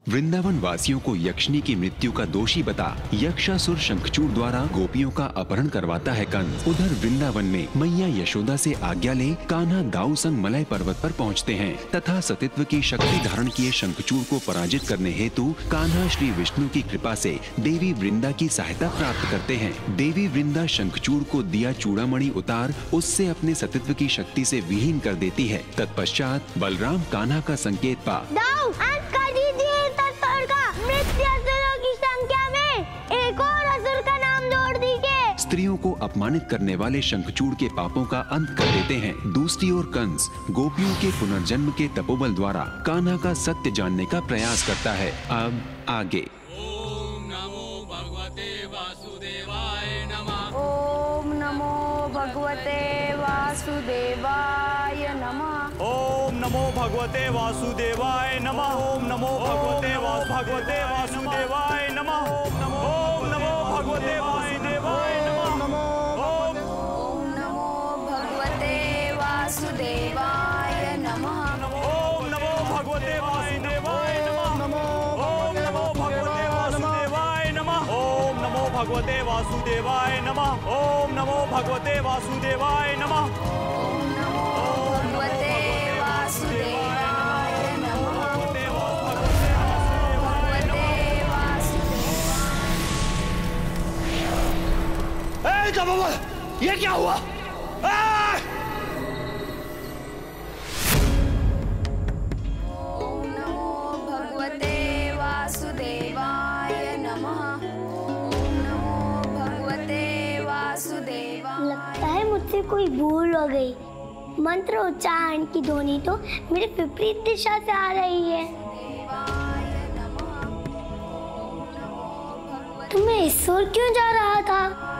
वृंदावन वासियों को यक्षिनी की मृत्यु का दोषी बता यक्षासुर शंखचूड़ द्वारा गोपियों का अपहरण करवाता है कंस। उधर वृंदावन में मैया यशोदा से आज्ञा ले कान्हा दाऊ संग मलय पर्वत पर पहुंचते हैं तथा सतित्व की शक्ति धारण किए शंखचूड़ को पराजित करने हेतु कान्हा श्री विष्णु की कृपा से देवी वृंदा की सहायता प्राप्त करते हैं। देवी वृंदा शंखचूड़ को दिया चूड़ामणि उतार उससे अपने सतित्व की शक्ति से विहीन कर देती है। तत्पश्चात बलराम कान्हा का संकेत पा स्त्रियों को अपमानित करने वाले शंखचूड़ के पापों का अंत कर देते हैं। दूसरी ओर कंस गोपियों के पुनर्जन्म के तपोबल द्वारा कान्हा का सत्य जानने का प्रयास करता है। अब आगे। ओम नमो भगवते वासुदेवाय नमः। ओम नमो भगवते वासुदेवाय नमः। ओम नमो भगवते वासुदेवाय नमः। ओम नमो भगवते वासुदेवाय नमः। ओम नमो भगवते वासुदेवाय नमः। वासुदेवाय नमः। ओम नमो भगवते वासुदेवाय नमः। ओम नमो भगवते वासुदेवाय नमः। ओम नमो भगवते वासुदेवाय नमः। ओम नमो भगवते वासुदेवाय नमः। ओम नमो भगवते वासुदेवाय नमः। ये क्या हुआ? लगता है मुझसे कोई भूल हो गई। मंत्र उच्चारण की ध्वनि तो मेरे विपरीत दिशा से आ रही है। तुम्हें इस ओर क्यों जा रहा था?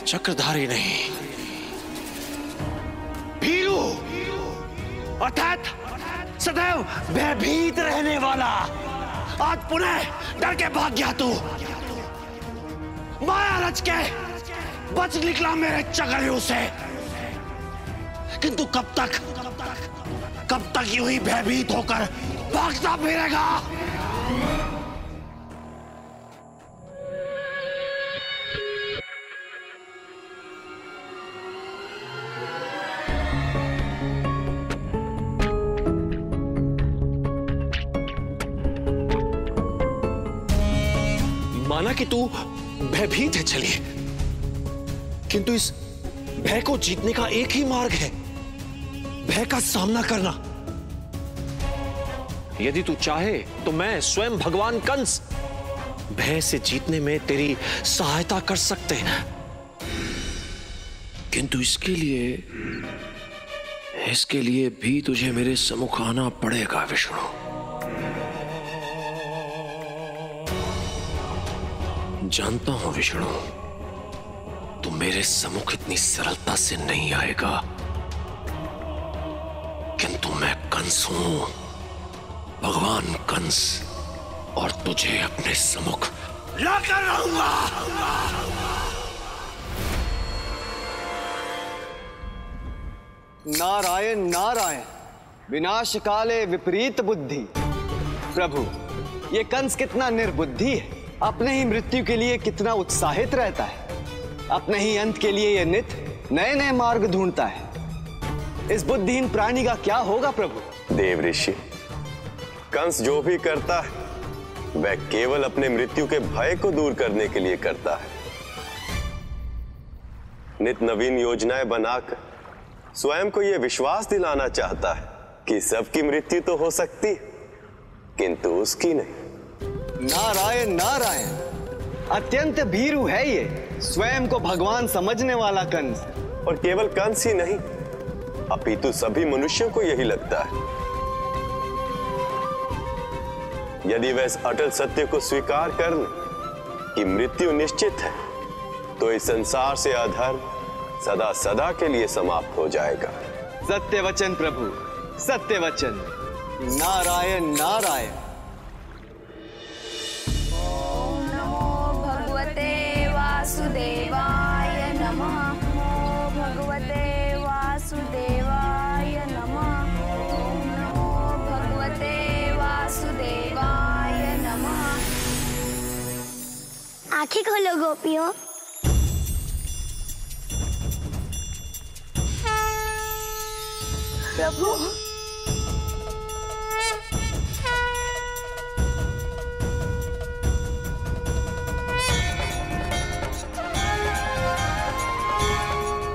चक्रधारी नहीं, भीरू अर्थात सदैव भयभीत रहने वाला। आज पुनः डर के भाग गया तू। माया रच के बच निकला मेरे चक्रव्यूह से, किंतु कब तक यूं ही भयभीत होकर भागता फिरेगा? माना कि तू भयभीत है, चलिए, किंतु इस भय को जीतने का एक ही मार्ग है, भय का सामना करना। यदि तू चाहे तो मैं स्वयं भगवान कंस भय से जीतने में तेरी सहायता कर सकते हैं, किंतु इसके लिए भी तुझे मेरे सम्मुख आना पड़ेगा विष्णु। जानता हूं विष्णु, तू मेरे सम्मुख इतनी सरलता से नहीं आएगा, किंतु मैं कंस हूं, भगवान कंस, और तुझे अपने सम्मुख लाकर रहूंगा। नारायण नारायण, विनाश काले विपरीत बुद्धि। प्रभु, ये कंस कितना निर्बुद्धि है, अपने ही मृत्यु के लिए कितना उत्साहित रहता है, अपने ही अंत के लिए ये नित नए नए मार्ग ढूंढता है। इस बुद्धिहीन प्राणी का क्या होगा प्रभु? देव ऋषि, कंस जो भी करता है वह केवल अपने मृत्यु के भय को दूर करने के लिए करता है। नित नवीन योजनाएं बनाकर स्वयं को यह विश्वास दिलाना चाहता है कि सबकी मृत्यु तो हो सकती, किंतु उसकी नहीं। नारायण नारायण, अत्यंत भीरू है ये, स्वयं को भगवान समझने वाला कंस। और केवल कंस ही नहीं, अपितु सभी मनुष्यों को यही लगता है। यदि वह इस अटल सत्य को स्वीकार कर ले कि मृत्यु निश्चित है, तो इस संसार से अधर्म सदा सदा के लिए समाप्त हो जाएगा। सत्य वचन प्रभु, सत्य वचन। नारायण नारायण। ओम नमो भगवते वासुदेवाय नमः। ओम भगवते वासुदेवाय नमः। ओम नमो भगवते वासुदेवाय नमः। आंखें खोलो गोपियों। प्रभु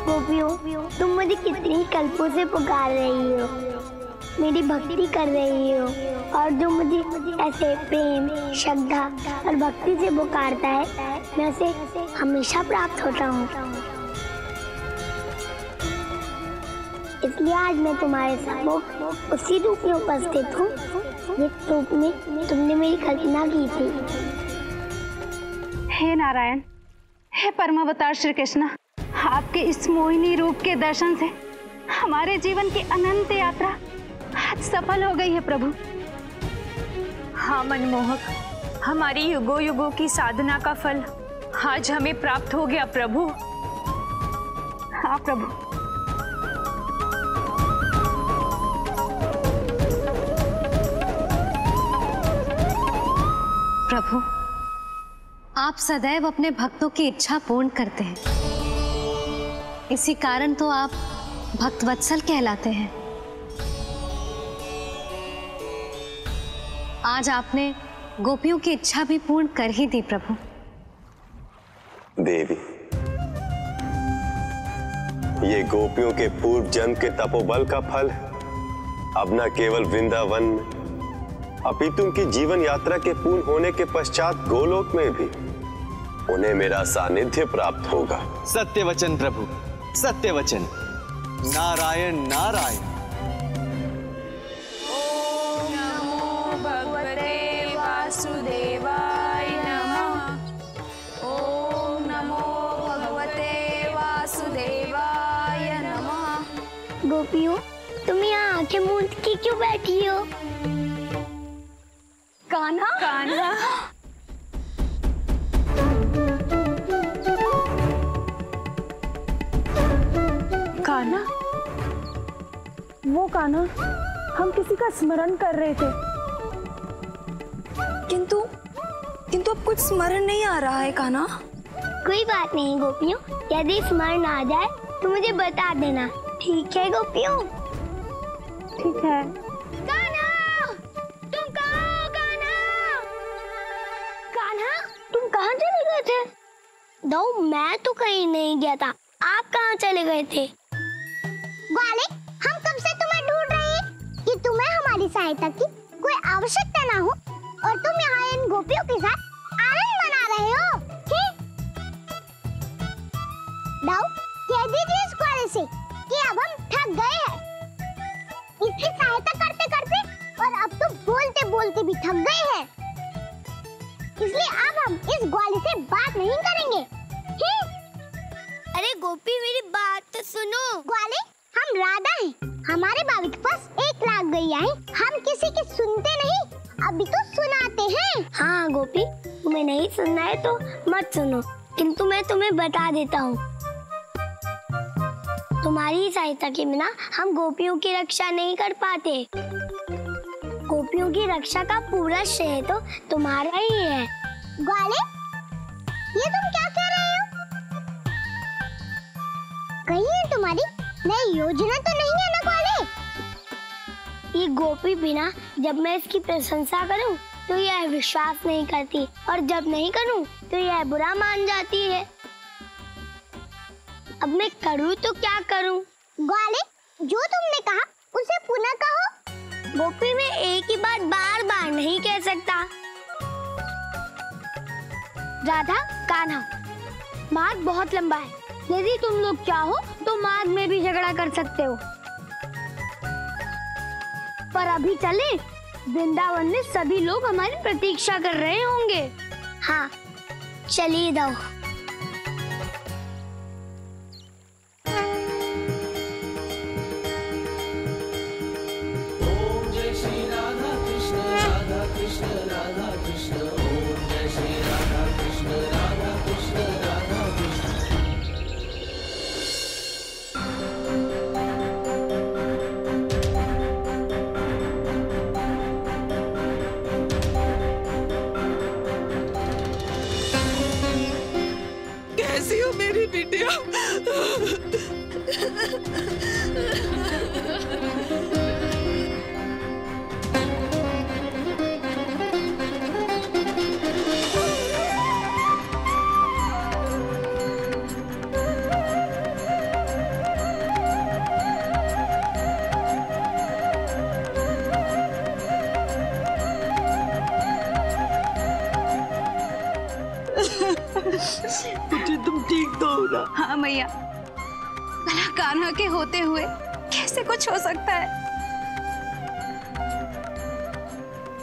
गोपियों, तुम मुझे कितनी कल्पों से पुकार रही हो, मेरी भक्ति कर रही हो, और जो मुझे ऐसे प्रेम, श्रद्धा और भक्ति से पुकारता है, मैं उसे हमेशा प्राप्त होता हूँ। इसलिए आज मैं तुम्हारे सम्मुख उसी रूप में उपस्थित हूँ जिस रूप में तुमने मेरी कल्पना की थी। हे नारायण, हे परमावतार श्री कृष्ण, आपके इस मोहिनी रूप के दर्शन से हमारे जीवन की अनंत यात्रा आज सफल हो गई है प्रभु। हाँ मनमोहक, हमारी युगों युगों की साधना का फल आज हमें प्राप्त हो गया प्रभु। हाँ प्रभु। प्रभु, आप सदैव अपने भक्तों की इच्छा पूर्ण करते हैं, इसी कारण तो आप भक्तवत्सल कहलाते हैं। आज आपने गोपियों की इच्छा भी पूर्ण कर ही दी प्रभु। देवी, ये गोपियों के पूर्व जन्म के तपोबल का फल है। अब न केवल वृंदावन में, अपितु उनकी जीवन यात्रा के पूर्ण होने के पश्चात गोलोक में भी उन्हें मेरा सानिध्य प्राप्त होगा। सत्य वचन प्रभु, सत्य वचन। नारायण नारायण। ओम नमो भगवते वासुदेवाय नमः। ओम नमो भगवते वासुदेवाय नमः। गोपियों, तुम यहाँ आंखें मूंद के क्यों बैठी हो? कान्हा, कान्हा। कान्हा, वो कान्हा, हम किसी का स्मरण कर रहे थे, किंतु अब कुछ स्मरण नहीं आ रहा है कान्हा। कोई बात नहीं गोपियों, यदि स्मरण आ जाए तो मुझे बता देना, ठीक है गोपियों? ठीक है। कान्हा, तुम कहाँ हो कान्हा? कान्हा, तुम कहाँ चले गए थे? दो, मैं तो कहीं नहीं गया था, आप कहाँ चले गए थे? ग्वाले, हम कब से तुम्हें ढूंढ रहे हैं कि तुम्हें हमारी सहायता की कोई आवश्यकता ना हो और तुम यहाँ इन गोपियों के साथ आनंद मना रहे हो। दाऊ, कह दीजिए इस ग्वाले से कि अब हम थक गए हैं इसकी सहायता करते करते, और अब तो बोलते बोलते भी थक गए हैं, इसलिए अब हम इस ग्वाले से बात नहीं करेंगे। अरे गोपी, मेरी बात तो सुनो। ग्वाले, हम राधा हैं, हमारे बाबू के पास 1 लाख गैया है, हम किसी की सुनते नहीं, अभी तो सुनाते हैं। हाँ गोपी, तुम्हें नहीं सुनना है तो मत सुनो, किंतु मैं तुम्हें बता देता हूँ, तुम्हारी सहायता के बिना हम गोपियों की रक्षा नहीं कर पाते। गोपियों की रक्षा का पूरा श्रेय तो तुम्हारा ही है। ग्वाले, ये तुम क्या कह रहे हो? कहीं ये तुम्हारी नई योजना तो नहीं है ना ग्वाले? ये गोपी बिना जब मैं इसकी प्रशंसा करूं तो यह विश्वास नहीं करती, और जब नहीं करूं तो यह बुरा मान जाती है। अब मैं करूं तो क्या करूं? ग्वाले, जो तुमने कहा उसे पुनः कहो। गोपी, मैं एक ही बात बार बार नहीं कह सकता। राधा, कान्हा, मार्ग बहुत लंबा है। यदि तुम लोग चाहो तो मार्ग में भी झगड़ा कर सकते हो। पर अभी चले? वृंदावन में सभी लोग हमारी प्रतीक्षा कर रहे होंगे। हाँ, चलिए दाऊ। कैसी हो मेरी बिटिया? तुम ठीक तो हो ना? हाँ मैया, भला कान्हा के होते हुए कैसे कुछ हो सकता है?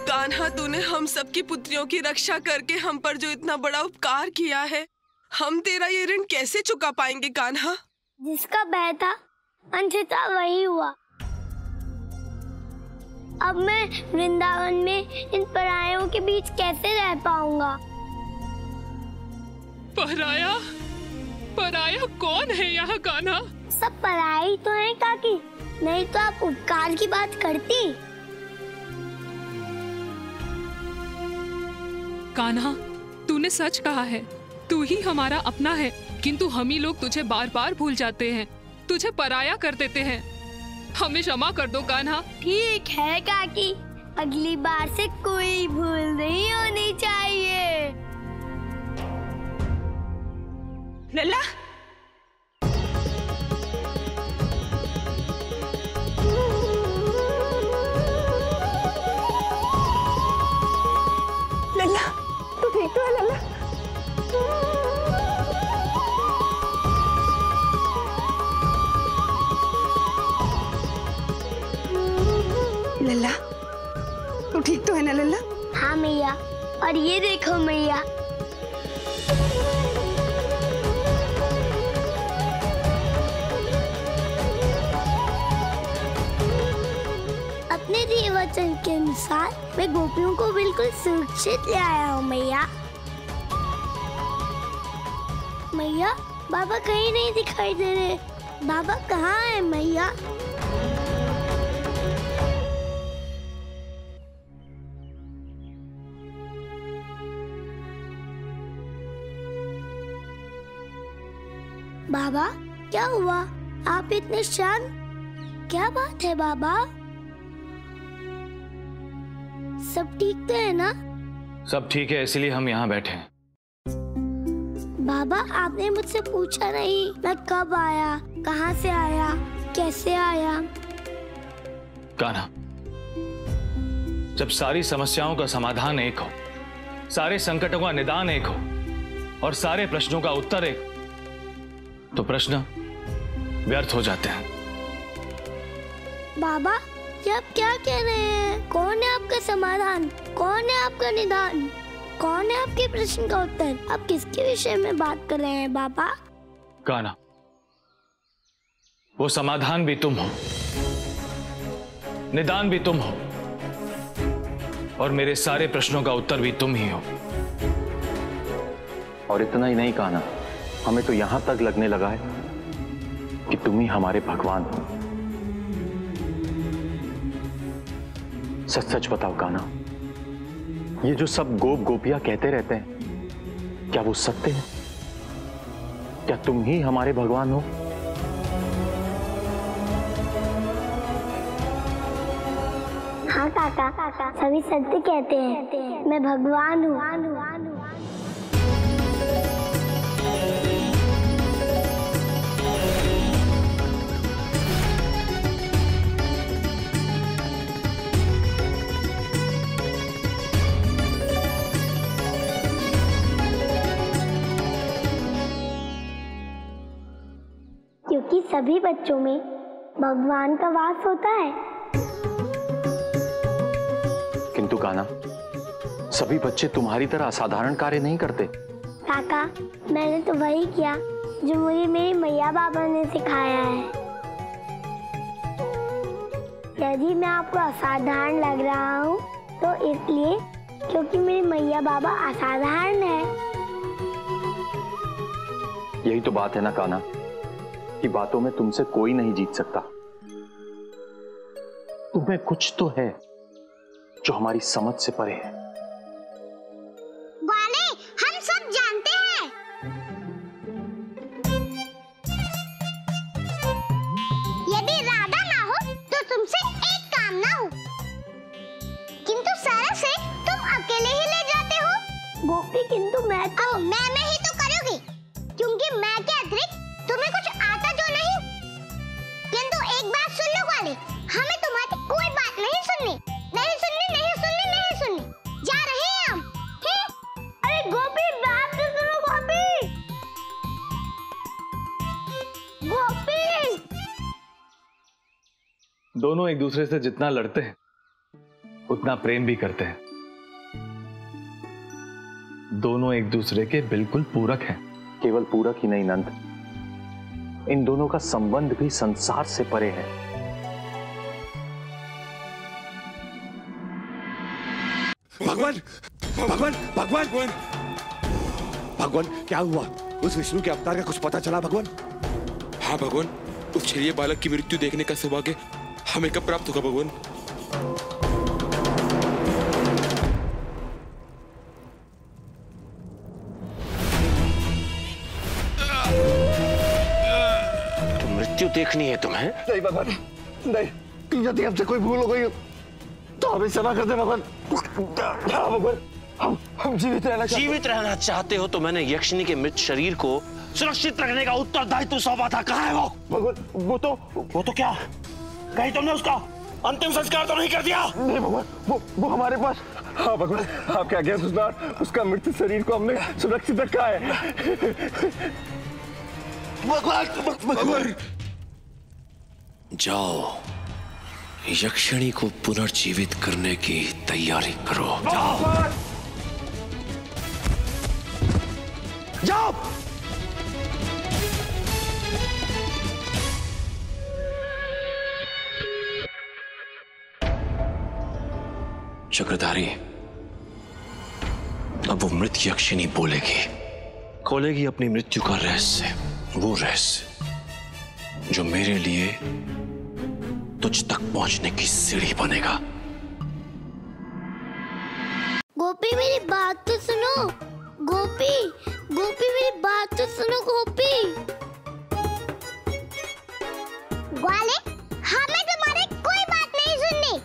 कान्हा, तूने हम सबकी पुत्रियों की रक्षा करके हम पर जो इतना बड़ा उपकार किया है, हम तेरा ये ऋण कैसे चुका पाएंगे कान्हा? जिसका भय था अंततः वही हुआ। अब मैं वृंदावन में इन परायों के बीच कैसे रह पाऊंगा? पराया? पराया कौन है यहाँ कान्हा? सब पराई तो हैं काकी, नहीं तो आप उपकार की बात करती। कान्हा, तूने सच कहा है, तू ही हमारा अपना है, किंतु हम ही लोग तुझे बार बार भूल जाते हैं, तुझे पराया कर देते हैं। हमें क्षमा कर दो कान्हा। ठीक है काकी, अगली बार से कोई भूल नहीं होनी चाहिए। लल्ला, लल्ला, तू ठीक तो है लल्ला? लल्ला, तू ठीक तो है ना लल्ला? हाँ मैया, और ये देखो मैया, अपने दिए वचन के अनुसार मैं गोपियों को बिल्कुल सुरक्षित ले आया हूँ मैया। मैया, बाबा कहीं नहीं दिखाई दे रहे। बाबा कहाँ है मैया? बाबा, क्या हुआ? आप इतने शांत, क्या बात है बाबा? सब ठीक तो है ना? सब ठीक है, इसलिए हम यहाँ बैठे हैं। बाबा, आपने मुझसे पूछा नहीं मैं कब आया, कहाँ से आया, कैसे आया? कान्हा, जब सारी समस्याओं का समाधान एक हो, सारे संकटों का निदान एक हो और सारे प्रश्नों का उत्तर एक, तो प्रश्न व्यर्थ हो जाते हैं। बाबा, ये आप क्या कह रहे हैं? कौन है आपका समाधान? कौन है आपका निदान? कौन है आपके प्रश्न का उत्तर? आप किसके विषय में बात कर रहे हैं बाबा? कान्हा, वो समाधान भी तुम हो, निदान भी तुम हो और मेरे सारे प्रश्नों का उत्तर भी तुम ही हो। और इतना ही नहीं कान्हा, हमें तो यहां तक लगने लगा है कि तुम ही हमारे भगवान हो। सच सच बताओ कान्हा, ये जो सब गोप गोपियां कहते रहते हैं, क्या वो सत्य है? क्या तुम ही हमारे भगवान हो? हाँ काका, सभी सत्य कहते हैं, मैं भगवान हूँ। क्योंकि सभी बच्चों में भगवान का वास होता है। किंतु कान्हा, सभी बच्चे तुम्हारी तरह असाधारण कार्य नहीं करते। काका, मैंने तो वही किया जो मुझे मेरी मैया बाबा ने सिखाया है। यदि मैं आपको असाधारण लग रहा हूँ तो इसलिए क्योंकि मेरी मैया बाबा असाधारण है। यही तो बात है ना कान्हा, कि बातों में तुमसे कोई नहीं जीत सकता। तुम्हें कुछ तो है जो हमारी समझ से परे है। ग्वाले, हम सब जानते हैं। यदि राधा ना हो तो तुमसे एक काम ना हो, किंतु सारा से तुम अकेले ही ले जाते हो। गोपी, किंतु मैं ही तो करोगी, क्योंकि मैं के अतिरिक्त तुम्हें कुछ आता जो नहीं। किंतु एक बात सुन लो ग्वाले, हमें तुम्हारी कोई बात नहीं सुननी, नहीं सुननी, नहीं सुननी, नहीं सुननी। जा रहे हैं हम। अरे गोपी, बात तो सुनो गोपी। गोपी, दोनों एक दूसरे से जितना लड़ते हैं उतना प्रेम भी करते हैं। दोनों एक दूसरे के बिल्कुल पूरक हैं। केवल पूरक ही नहीं नंद, इन दोनों का संबंध भी संसार से परे है। भगवान, भगवान, भगवान, भगवान, क्या हुआ? उस विष्णु के अवतार का कुछ पता चला भगवान? हाँ भगवान, उस क्षत्रिय बालक की मृत्यु देखने का सौभाग्य हमें कब प्राप्त होगा भगवान? मृत्यु देखनी है तुम्हें? नहीं भगवान, नहीं। यदि हमसे कोई भूल हो गई तो हमें क्षमा कर दे भगवान। हाँ भगवान, हम जीवित रहना चाहते। जीवित रहना चाहते हो तो मैंने यक्षिणी के मृत शरीर को सुरक्षित रखने का उत्तरदायित्व सौंपा था। कहाँ है वो? भगवान, वो तो क्या? कहीं तुमने उसका अंतिम संस्कार तो नहीं कर दिया? नहीं भगवान, वो हमारे पास। हाँ भगवान, आपके आज्ञानुसार उसका मृत शरीर को हमने सुरक्षित रखा है। भगवान, जाओ, यक्षिणी को पुनर्जीवित करने की तैयारी करो। जाओ। चक्रधारी, अब वो मृत यक्षिणी बोलेगी, खोलेगी अपनी मृत्यु का रहस्य, वो रहस्य जो मेरे लिए तुझ तक पहुंचने की सीढ़ी बनेगा। गोपी, मेरी बात तो सुनो। गोपी, गोपी, मेरी बात तो सुनो गोपी। ग्वाले, हमें तुम्हारी कोई बात नहीं सुननी।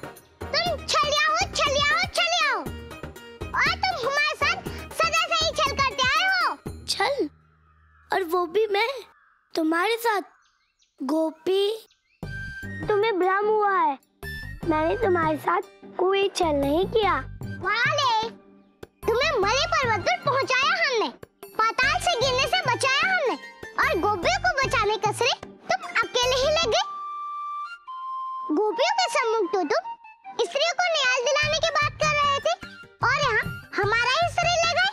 तुम छलिया हो, छलिया हो, छलिया हो, और तुम हमारे साथ सदा से ही छल करते आए हो। छल? और वो भी मैं तुम्हारे साथ? गोपी, तुम्हें भ्रम हुआ है। मैंने तुम्हारे साथ कोई छल नहीं किया। वाले, तुम्हें मरे पर्वत पर पहुंचाया हमने, पाताल से गिरने से बचाया हमने, और गोपियों को बचाने का श्रेय तुम अकेले ही ले गए। गोपियों के सम्मुख तो तुम स्त्रियों को न्याय दिलाने की बात कर रहे थे, और यहाँ हमारा ही श्रेय ले गए।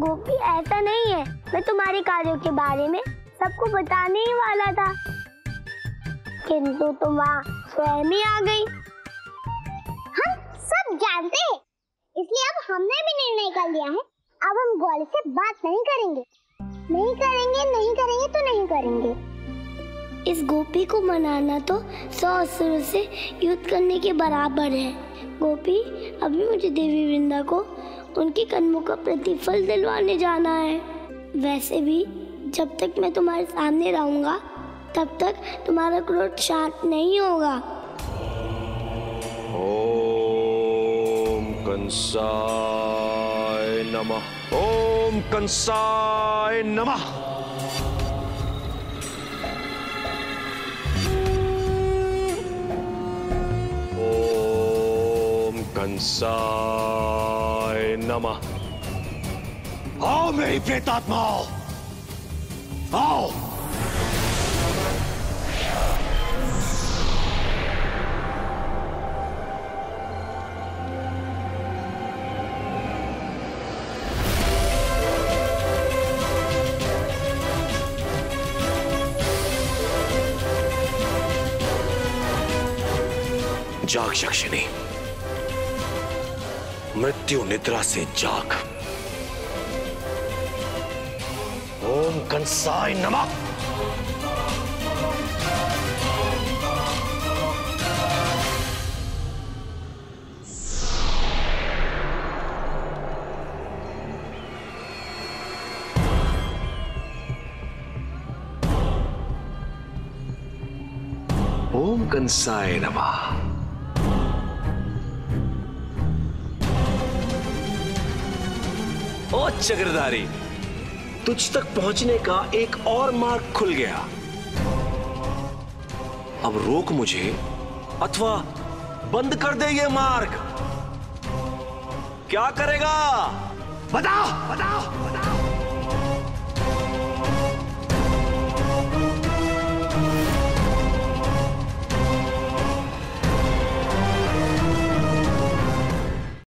गोपी, ऐसा नहीं है। मैं तुम्हारे कार्यों के बारे में सबको बताने ही वाला था, किंतु तुम वहाँ स्वयं ही आ गई। हम सब जानते हैं, इसलिए अब हमने भी निर्णय कर लिया है। अब हम ग्वाले से बात नहीं करेंगे, नहीं करेंगे, नहीं करेंगे तो नहीं करेंगे। इस गोपी को मनाना तो 100 असुरों से युद्ध करने के बराबर है। गोपी, अभी मुझे देवी वृंदा को उनके कर्मों का प्रतिफल दिलवाने जाना है। वैसे भी जब तक मैं तुम्हारे सामने रहूंगा तब तक तुम्हारा क्रोध शांत नहीं होगा। ओम कंसाय नमः, ओम कंसाय नमः। ओम कंसाय नमः। आओ मेरी प्रेतात्माओं, आओ। जाग यक्षिणी, मृत्यु निद्रा से जाग। ओम कंसाय नमः। ओम कंसाय नमः। ओ चक्रधारी, तुझ तक पहुंचने का एक और मार्ग खुल गया। अब रोक मुझे अथवा बंद कर दे ये मार्ग। क्या करेगा? बताओ बताओ बताओ।